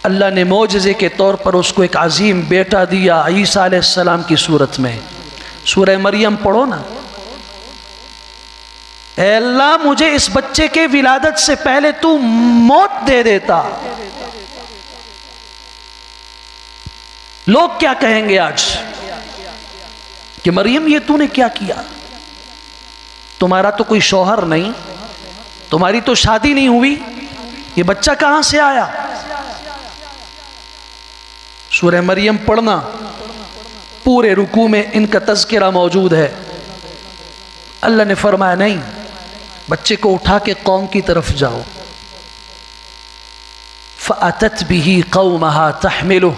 اللہ نے معجزے کے طور پر اس کو ایک عظیم بیٹا دیا عیسیٰ علیہ السلام کی صورت میں۔ سورہ مریم پڑھو نا، اے اللہ مجھے اس بچے کے ولادت سے پہلے تو موت دے دیتا، لوگ کیا کہیں گے آج کہ مریم یہ تو نے کیا کیا؟ تمہارا تو کوئی شوہر نہیں، تمہاری تو شادی نہیں ہوئی، یہ بچہ کہاں سے آیا؟ سورہ مریم پڑھنا، پورے رکوع میں ان کا تذکرہ موجود ہے۔ اللہ نے فرمایا نہیں، بچے کو اٹھا کے قوم کی طرف جاؤ۔ فَأَتَتْ بِهِ قَوْمَهَا تَحْمِلُهُ،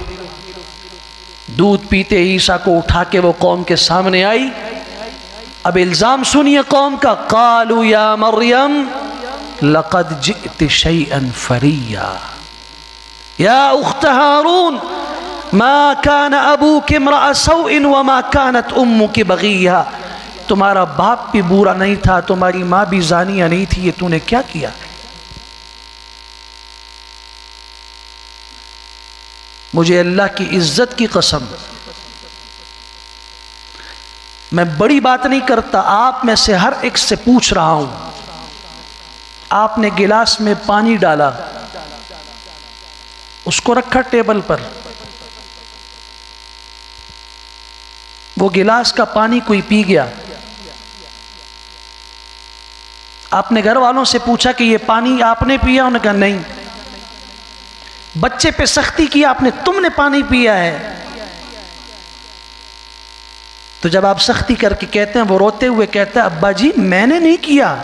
دودھ پیتے عیسیٰ کو اٹھا کے وہ قوم کے سامنے آئی۔ اب الزام سنیے قوم کا، قالوا یا مریم لقد جئت شیئا فریا یا اخت ہارون ما كان ابوک امرأ سوء وما كانت امک بغیہ، تمہارا باپ بھی برا نہیں تھا، تمہاری ماں بھی زانیہ نہیں تھی، یہ تو نے کیا کیا؟ مجھے اللہ کی عزت کی قسم، میں بڑی بات نہیں کرتا، آپ میں سے ہر ایک سے پوچھ رہا ہوں، آپ نے گلاس میں پانی ڈالا، اس کو رکھا ٹیبل پر، وہ گلاس کا پانی کوئی پی گیا، آپ نے گھر والوں سے پوچھا کہ یہ پانی آپ نے پیا؟ انہوں نے کہا نہیں۔ بچے پہ سختی کی آپ نے، تم نے پانی پیا ہے؟ تو جب آپ سختی کر کے کہتے ہیں، وہ روتے ہوئے کہتا ہے ابا جی میں نے نہیں کیا،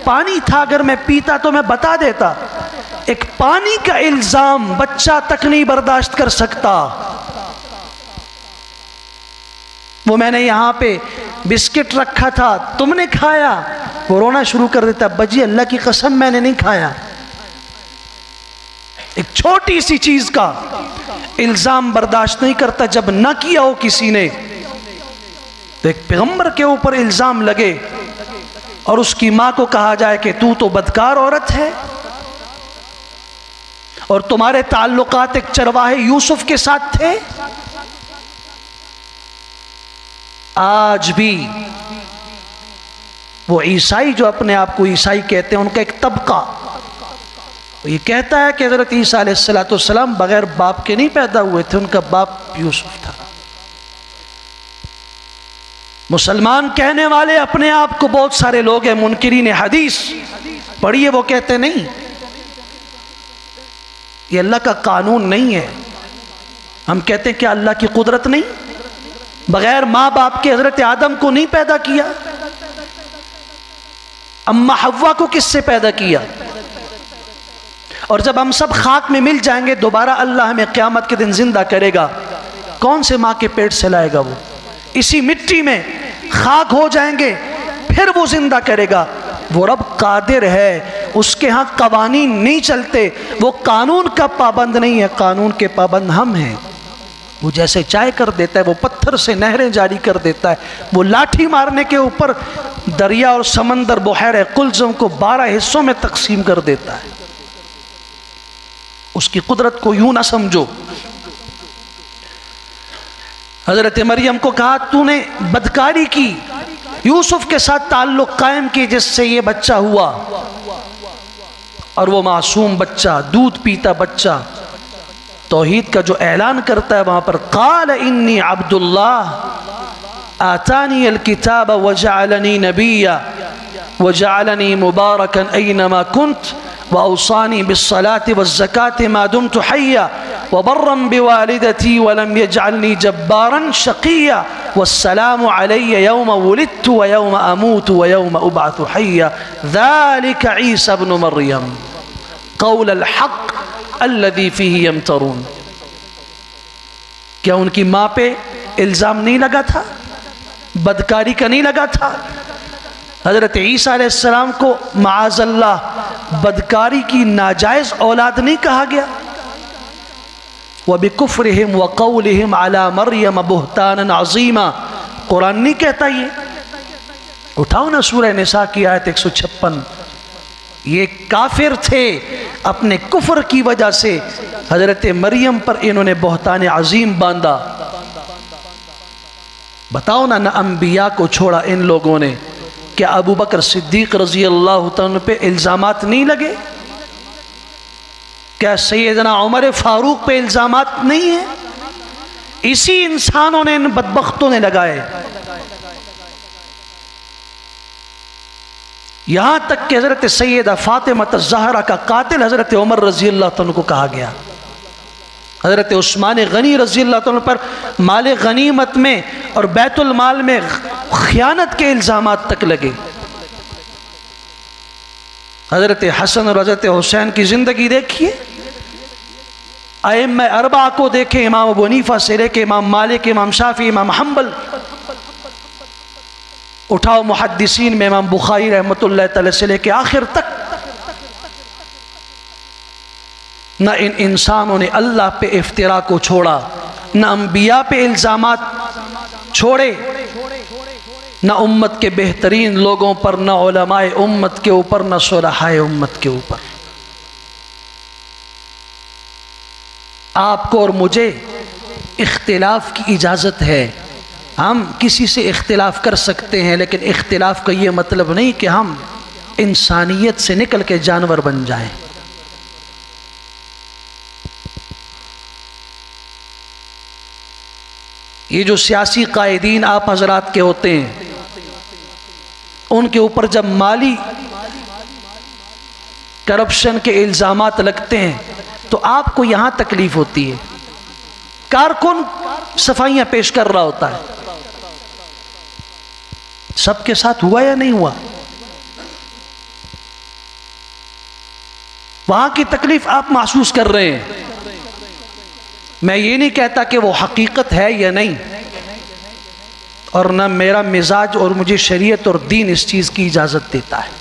پانی تھا، اگر میں پیتا تو میں بتا دیتا۔ ایک پانی کا الزام بچہ تک نہیں برداشت کر سکتا۔ وہ میں نے یہاں پہ بسکٹ رکھا تھا، تم نے کھایا، وہ رونا شروع کر دیتا ابا جی اللہ کی قسم میں نے نہیں کھایا۔ ایک چھوٹی سی چیز کا الزام برداشت نہیں کرتا، جب نہ کیا ہو کسی نے تو ایک پیغمبر کے اوپر الزام لگے اور اس کی ماں کو کہا جائے کہ تو بدکار عورت ہے، اور تمہارے تعلقات ایک چرواہے یوسف کے ساتھ تھے۔ آج بھی وہ عیسائی جو اپنے آپ کو عیسائی کہتے ہیں، ان کا ایک طبقہ یہ کہتا ہے کہ حضرت عیسیٰ علیہ السلام بغیر باپ کے نہیں پیدا ہوئے تھے، ان کا باپ یوسف تھا۔ مسلمان کہنے والے اپنے آپ کو بہت سارے لوگ ہیں، منکرین حدیث پڑھیے، وہ کہتے نہیں، یہ اللہ کا قانون نہیں ہے۔ ہم کہتے ہیں کہ اللہ کی قدرت نہیں؟ بغیر ماں باپ کے حضرت آدم کو نہیں پیدا کیا؟ اما حوا کو کس سے پیدا کیا؟ اور جب ہم سب خاک میں مل جائیں گے، دوبارہ اللہ ہمیں قیامت کے دن زندہ کرے گا، کون سے ماں کے پیٹ سے لائے گا؟ وہ اسی مٹی میں خاک ہو جائیں گے، پھر وہ زندہ کرے گا۔ وہ رب قادر ہے اس کے ہاں قوانین نہیں چلتے، وہ قانون کا پابند نہیں ہے، قانون کے پابند ہم ہیں۔ وہ جیسے چائے کر دیتا ہے، وہ پتھر سے نہریں جاری کر دیتا ہے، وہ لاٹھی مارنے کے اوپر دریا اور سمندر بحیرہ قلزم کو 12 حصوں میں تقسیم کر دیتا ہے۔ اس کی قدرت کو یوں نہ سمجھو۔ حضرت مریم کو کہا تو نے بدکاری کی، یوسف کے ساتھ تعلق قائم کی جس سے یہ بچہ ہوا، اور وہ معصوم بچہ، دودھ پیتا بچہ توحید کا جو اعلان کرتا ہے وہاں پر قال انی عبد اللہ آتانی الکتاب وجعلنی نبیا وجعلنی مبارکا اینما کنت وأوصاني بالصلاة والزكاة ما دمت حيا وبرا بوالدتي ولم يجعلني جبارا شقيا والسلام علي يوم ولدت ويوم أموت ويوم أبعث حيا ذلك عيسى ابن مريم قول الحق الذي فيه يمترون۔ کیا ان کی ماں پہ الزام نہیں لگا تھا؟ بدکاری کا نہیں لگا تھا؟ حضرت عیسیٰ علیہ السلام کو معاذ اللہ بدکاری کی ناجائز اولاد نہیں کہا گیا؟ وَبِكُفْرِهِمْ وَقَوْلِهِمْ عَلَى مَرْيَمَ بُهْتَانًا عَظِيمًا، قرآن نہیں کہتا یہ؟ اٹھاؤ نا سورہ نساء کی آیت 156۔ یہ کافر تھے، اپنے کفر کی وجہ سے حضرت مریم پر انہوں نے بہتان عظیم باندھا۔ بتاؤ نا، نہ انبیاء کو چھوڑا ان لوگوں نے، کیا ابو بکر صدیق رضی اللہ تعالیٰ پہ الزامات نہیں لگے؟ کیا سیدنا عمر فاروق پہ الزامات نہیں ہیں؟ اسی انسانوں نے، ان بدبختوں نے لگائے۔ یہاں تک کہ حضرت سیدہ فاطمہ الزہرا کا قاتل حضرت عمر رضی اللہ عنہ کو کہا گیا۔ حضرت عثمان غنی رضی اللہ عنہ پر مال غنیمت میں اور بیت المال میں خیانت کے الزامات تک لگے۔ حضرت حسن اور حضرت حسین کی زندگی دیکھیے، ائمہ اربعہ کو دیکھیں، امام ابو حنیفہ سے لے کے امام مالک، امام شافعی، امام حنبل، اٹھاؤ محدثین میں امام بخاری رحمۃ اللہ تعالی سے لے کے آخر تک، نہ ان انسانوں نے اللہ پہ افتراء کو چھوڑا، نہ انبیاء پہ الزامات چھوڑے، نہ امت کے بہترین لوگوں پر، نہ علماء امت کے اوپر، نہ صلحاء امت کے اوپر۔ آپ کو اور مجھے اختلاف کی اجازت ہے، ہم کسی سے اختلاف کر سکتے ہیں، لیکن اختلاف کا یہ مطلب نہیں کہ ہم انسانیت سے نکل کے جانور بن جائیں۔ یہ جو سیاسی قائدین آپ حضرات کے ہوتے ہیں، ان کے اوپر جب مالی کرپشن کے الزامات لگتے ہیں تو آپ کو یہاں تکلیف ہوتی ہے، کارکن صفائیاں پیش کر رہا ہوتا ہے۔ سب کے ساتھ ہوا یا نہیں ہوا؟ وہاں کی تکلیف آپ محسوس کر رہے ہیں۔ میں یہ نہیں کہتا کہ وہ حقیقت ہے یا نہیں، اور نہ میرا مزاج اور مجھے شریعت اور دین اس چیز کی اجازت دیتا ہے۔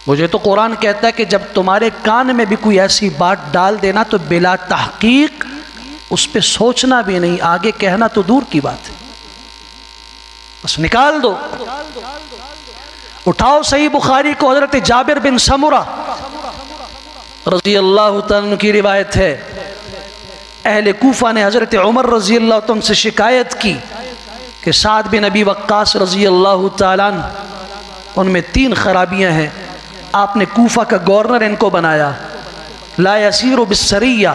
مجھے تو قرآن کہتا ہے کہ جب تمہارے کان میں بھی کوئی ایسی بات ڈال دینا تو بلا تحقیق اس پہ سوچنا بھی نہیں، آگے کہنا تو دور کی بات ہے، بس نکال دو۔ اٹھاؤ صحیح بخاری کو، حضرت جابر بن سمرہ رضی اللہ تعالیٰ کی روایت ہے، اہل کوفہ نے حضرت عمر رضی اللہ عنہ سے شکایت کی کہ سعد بن ابی وقاص رضی اللہ تعالیٰ ان میں 3 خرابیاں ہیں، آپ نے کوفہ کا گورنر ان کو بنایا، لا یسیر بالسریہ،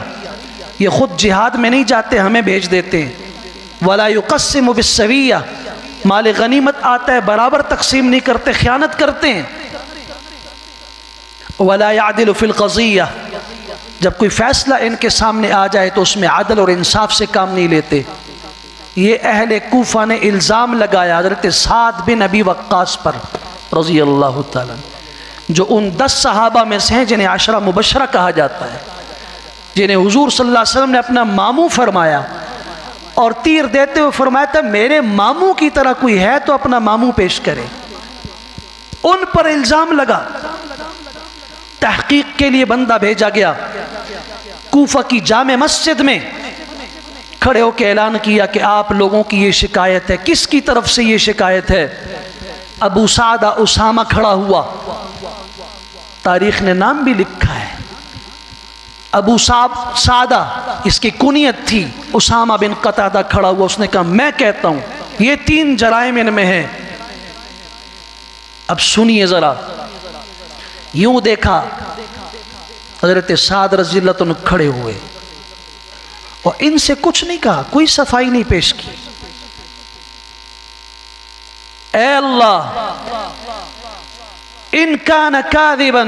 یہ خود جہاد میں نہیں جاتے، ہمیں بھیج دیتے ہیں، ولا یقسم بالسویہ، مال غنیمت آتا ہے برابر تقسیم نہیں کرتے، خیانت کرتے ہیں، ولا يعدل في القضیہ، جب کوئی فیصلہ ان کے سامنے آ جائے تو اس میں عدل اور انصاف سے کام نہیں لیتے۔ یہ اہل کوفہ نے الزام لگایا حضرت سعد بن ابی وقاص پر رضی اللہ تعالیٰ، جو ان 10 صحابہ میں سے ہیں جنہیں عشرہ مبشرہ کہا جاتا ہے، جنہیں حضور صلی اللہ علیہ وسلم نے اپنا ماموں فرمایا، اور تیر دیتے ہوئے فرمایا تھا میرے ماموں کی طرح کوئی ہے تو اپنا ماموں پیش کرے۔ ان پر الزام لگا، تحقیق کے لیے بندہ بھیجا گیا، کوفہ کی جامع مسجد میں کھڑے ہو کے اعلان کیا کہ آپ لوگوں کی یہ شکایت ہے۔ کس کی طرف سے یہ شکایت ہے؟ ابو سعدہ اسامہ کھڑا ہوا، تاریخ نے نام بھی لکھا ہے، ابو سعدہ اس کی کنیت تھی، اسامہ بن قتادہ کھڑا ہوا، اس نے کہا میں کہتا ہوں یہ 3 جرائم ان میں ہیں۔ اب سنیے ذرا، یوں دیکھا حضرت سعد رضی اللہ عنہ کھڑے ہوئے اور ان سے کچھ نہیں کہا، کوئی صفائی نہیں پیش کی۔ اے اللہ، ان کان کاذبا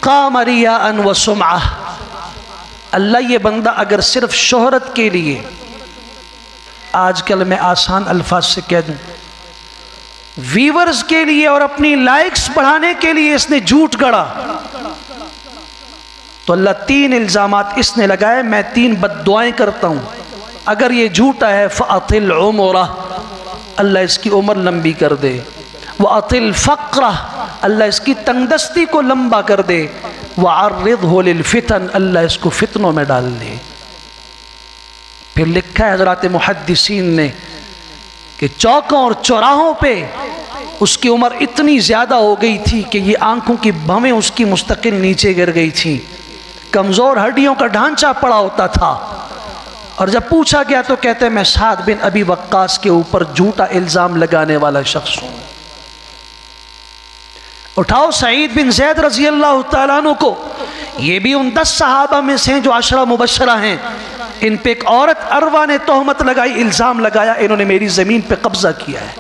قام ریاء و سمعہ، اللہ یہ بندہ اگر صرف شہرت کے لیے، آج کل میں آسان الفاظ سے کہہ دوں، ویورز کے لیے اور اپنی لائکس بڑھانے کے لیے اس نے جھوٹ گڑا، تو اللہ 3 الزامات اس نے لگائے، میں 3 بد دعائیں کرتا ہوں۔ اگر یہ جھوٹا ہے فَأَطِلْ عُمُرَهُ، اللہ اس کی عمر لمبی کر دے، وَأَطِلْ فَقْرَهُ، اللہ اس کی تنگدستی کو لمبا کر دے، وَعَرِّضْهُ لِلْفِتَنِ، اللہ اس کو فتنوں میں ڈال دے۔ پھر لکھا ہے حضرات محدثین نے کہ چوکوں اور چوراہوں پہ اس کی عمر اتنی زیادہ ہو گئی تھی کہ یہ آنکھوں کی بھویں اس کی مستقل نیچے گر گئی تھی، کمزور ہڈیوں کا ڈھانچہ پڑا ہوتا تھا، اور جب پوچھا گیا تو کہتے ہیں میں سعد بن ابی وقاص کے اوپر جھوٹا الزام لگانے والا شخص ہوں۔ اٹھاؤ سعید بن زید رضی اللہ تعالیٰ عنہ کو، یہ بھی ان 10 صحابہ میں سے ہیں جو 10 مبشرہ ہیں، ان پہ ایک عورت عروہ نے تہمت لگائی، الزام لگایا انہوں نے میری زمین پہ قبضہ کیا ہے،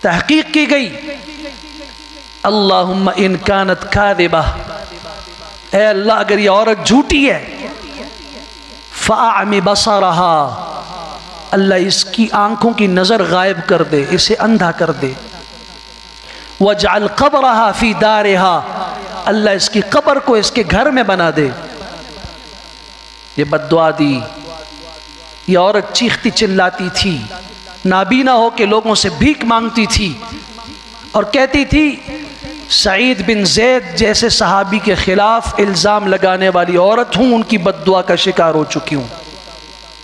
تحقیق کی گئی، اللہم ان کانت کاذبہ، اے اللہ اگر یہ عورت جھوٹی ہے، فَأَعْمِ بَصَرَهَا، اللہ اس کی آنکھوں کی نظر غائب کر دے، اسے اندھا کر دے، وَاجْعَلْ قَبْرَهَا فِي دَارِهَا، اللہ اس کی قبر کو اس کے گھر میں بنا دے۔ یہ بد دعا دی، یہ عورت چیختی چلاتی تھی، نابینا ہو کے لوگوں سے بھیک مانگتی تھی اور کہتی تھی سعید بن زید جیسے صحابی کے خلاف الزام لگانے والی عورت ہوں، ان کی بد دعا کا شکار ہو چکی ہوں،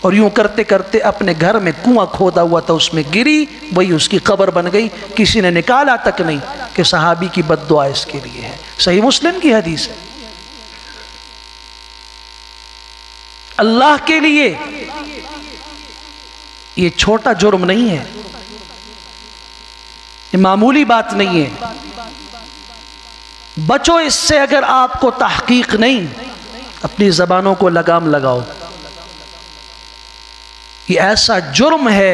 اور یوں کرتے کرتے اپنے گھر میں کنواں کھودا ہوا تھا اس میں گری، وہی اس کی قبر بن گئی، کسی نے نکالا تک نہیں کہ صحابی کی بد دعا اس کے لیے ہے۔ صحیح مسلم کی حدیث ہے۔ اللہ کے لیے یہ چھوٹا جرم نہیں ہے، یہ معمولی بات نہیں ہے، بچو اس سے۔ اگر آپ کو تحقیق نہیں، اپنی زبانوں کو لگام لگاؤ، یہ ایسا جرم ہے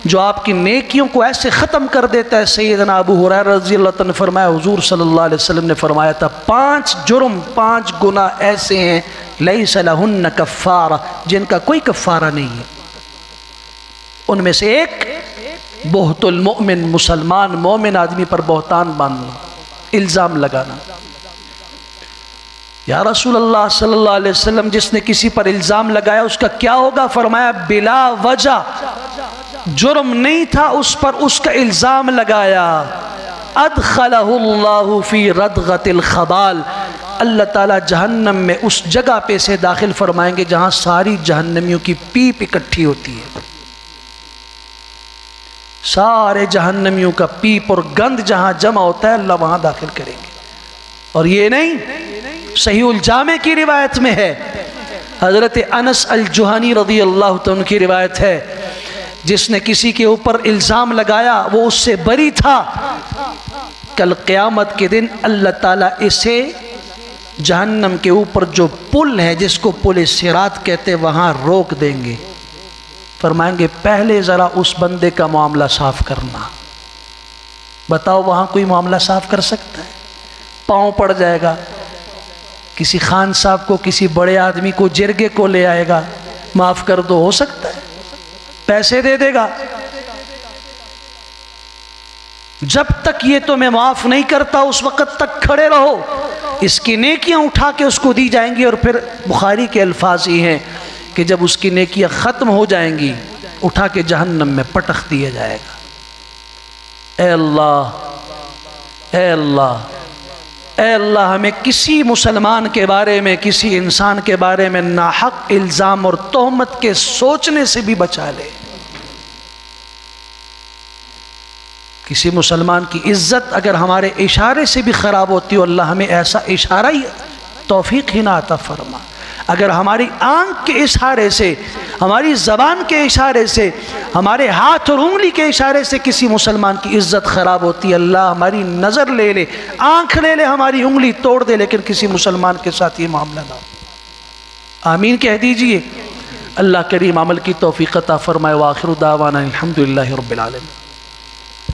جو آپ کی نیکیوں کو ایسے ختم کر دیتا ہے۔ سیدنا ابو ہریرہ رضی اللہ عنہ نے فرمایا، حضور صلی اللہ علیہ وسلم نے فرمایا تھا 5 جرم، 5 گناہ ایسے ہیں لیس لہن کفارہ، جن کا کوئی کفارہ نہیں ہے۔ ان میں سے ایک بہت المؤمن، مسلمان مومن آدمی پر بہتان باندھنا، الزام لگانا۔ یا رسول اللہ صلی اللہ علیہ وسلم جس نے کسی پر الزام لگایا اس کا کیا ہوگا؟ فرمایا بلا وجہ، جرم نہیں تھا اس پر، اس کا الزام لگایا، ادخلہ اللہ فی ردغۃ الخبال، اللہ تعالیٰ جہنم میں اس جگہ پہ سے داخل فرمائیں گے جہاں ساری جہنمیوں کی پیپ اکٹھی ہوتی ہے، سارے جہنمیوں کا پیپ اور گند جہاں جمع ہوتا ہے اللہ وہاں داخل کریں گے۔ اور یہ نہیں، صحیح الجامع کی روایت میں ہے، حضرت انس الجہنی رضی اللہ عنہ کی روایت ہے، جس نے کسی کے اوپر الزام لگایا وہ اس سے بری تھا، کل قیامت کے دن اللہ تعالیٰ اسے جہنم کے اوپر جو پل ہے جس کو پل صراط کہتے وہاں روک دیں گے، فرمائیں گے پہلے ذرا اس بندے کا معاملہ صاف کرنا۔ بتاؤ وہاں کوئی معاملہ صاف کر سکتا ہے؟ پاؤں پڑ جائے گا، کسی خان صاحب کو، کسی بڑے آدمی کو، جرگے کو لے آئے گا، معاف کر دو، ہو سکتا ہے؟ پیسے دے دے گا، جب تک یہ تو میں معاف نہیں کرتا اس وقت تک کھڑے رہو، اس کی نیکیاں اٹھا کے اس کو دی جائیں گی، اور پھر بخاری کے الفاظ ہی ہیں کہ جب اس کی نیکیاں ختم ہو جائیں گی اٹھا کے جہنم میں پٹخ دیا جائے گا۔ اے اللہ، اے اللہ، اے اللہ ہمیں کسی مسلمان کے بارے میں، کسی انسان کے بارے میں ناحق الزام اور تہمت کے سوچنے سے بھی بچا لے۔ کسی مسلمان کی عزت اگر ہمارے اشارے سے بھی خراب ہوتی ہو، اللہ ہمیں ایسا اشارہ ہی توفیق ہی نہ عطا فرما۔ اگر ہماری آنکھ کے اشارے سے، ہماری زبان کے اشارے سے، ہمارے ہاتھ اور انگلی کے اشارے سے کسی مسلمان کی عزت خراب ہوتی ہے، اللہ ہماری نظر لے لے، آنکھ لے لے، ہماری انگلی توڑ دے، لیکن کسی مسلمان کے ساتھ یہ معاملہ نہ ہو۔ آمین کہہ دیجئے۔ اللہ کریم عمل کی توفیق عطا فرمائے۔ وآخر دعوانا الحمدللہ رب العالمین۔